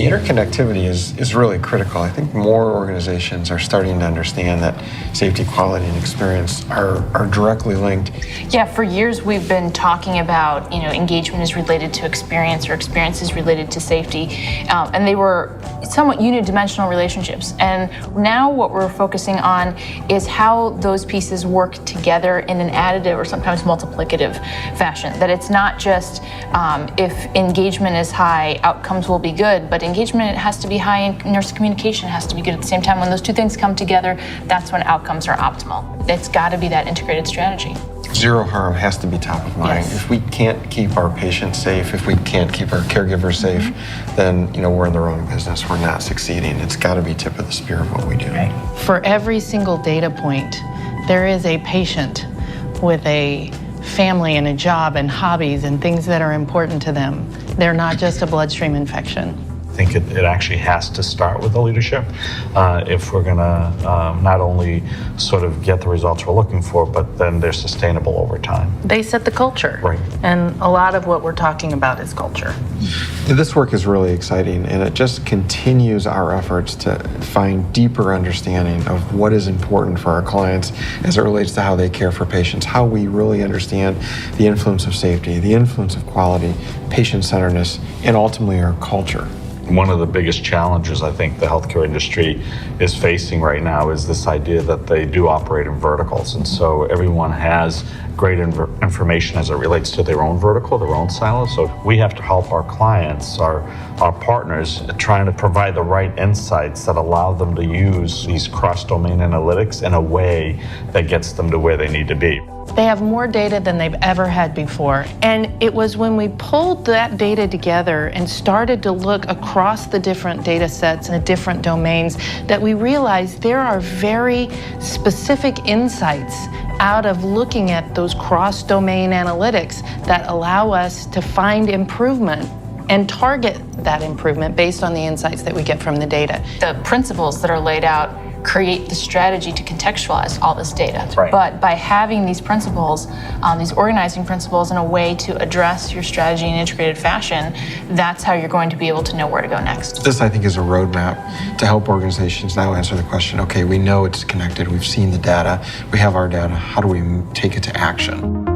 interconnectivity is really critical. I think more organizations are starting to understand that safety, quality, and experience are directly linked. Yeah, for years we've been talking about, engagement is related to experience or experience is related to safety, and they were somewhat unidimensional relationships. And now what we're focusing on is how those pieces work together in an additive or sometimes multiplicative fashion. That it's not just if engagement is high, outcomes will be good, but engagement has to be high and nurse communication has to be good at the same time. When those two things come together, that's when outcomes are optimal. It's got to be that integrated strategy. Zero harm has to be top of mind. Yes. If we can't keep our patients safe, if we can't keep our caregivers safe, then we're in the wrong business. We're not succeeding. It's got to be tip of the spear of what we do. Right. For every single data point, there is a patient with a family and a job and hobbies and things that are important to them. They're not just a bloodstream infection. I think it actually has to start with the leadership if we're going to not only sort of get the results we're looking for, but then they're sustainable over time. They set the culture. Right. And a lot of what we're talking about is culture. This work is really exciting, and it just continues our efforts to find deeper understanding of what is important for our clients as it relates to how they care for patients, how we really understand the influence of safety, the influence of quality, patient-centeredness, and ultimately our culture. One of the biggest challenges I think the healthcare industry is facing right now is this idea that they do operate in verticals. And so everyone has great information as it relates to their own vertical, their own silo. So we have to help our clients, our partners, trying to provide the right insights that allow them to use these cross-domain analytics in a way that gets them to where they need to be. They have more data than they've ever had before. And it was when we pulled that data together and started to look across the different data sets and the different domains that we realized there are very specific insights out of looking at those cross-domain analytics that allow us to find improvement and target that improvement based on the insights that we get from the data. The principles that are laid out create the strategy to contextualize all this data. Right. But by having these principles, these organizing principles in a way to address your strategy in an integrated fashion, that's how you're going to be able to know where to go next. This, I think, is a roadmap to help organizations now answer the question, okay, we know it's connected, we've seen the data, we have our data, how do we take it to action?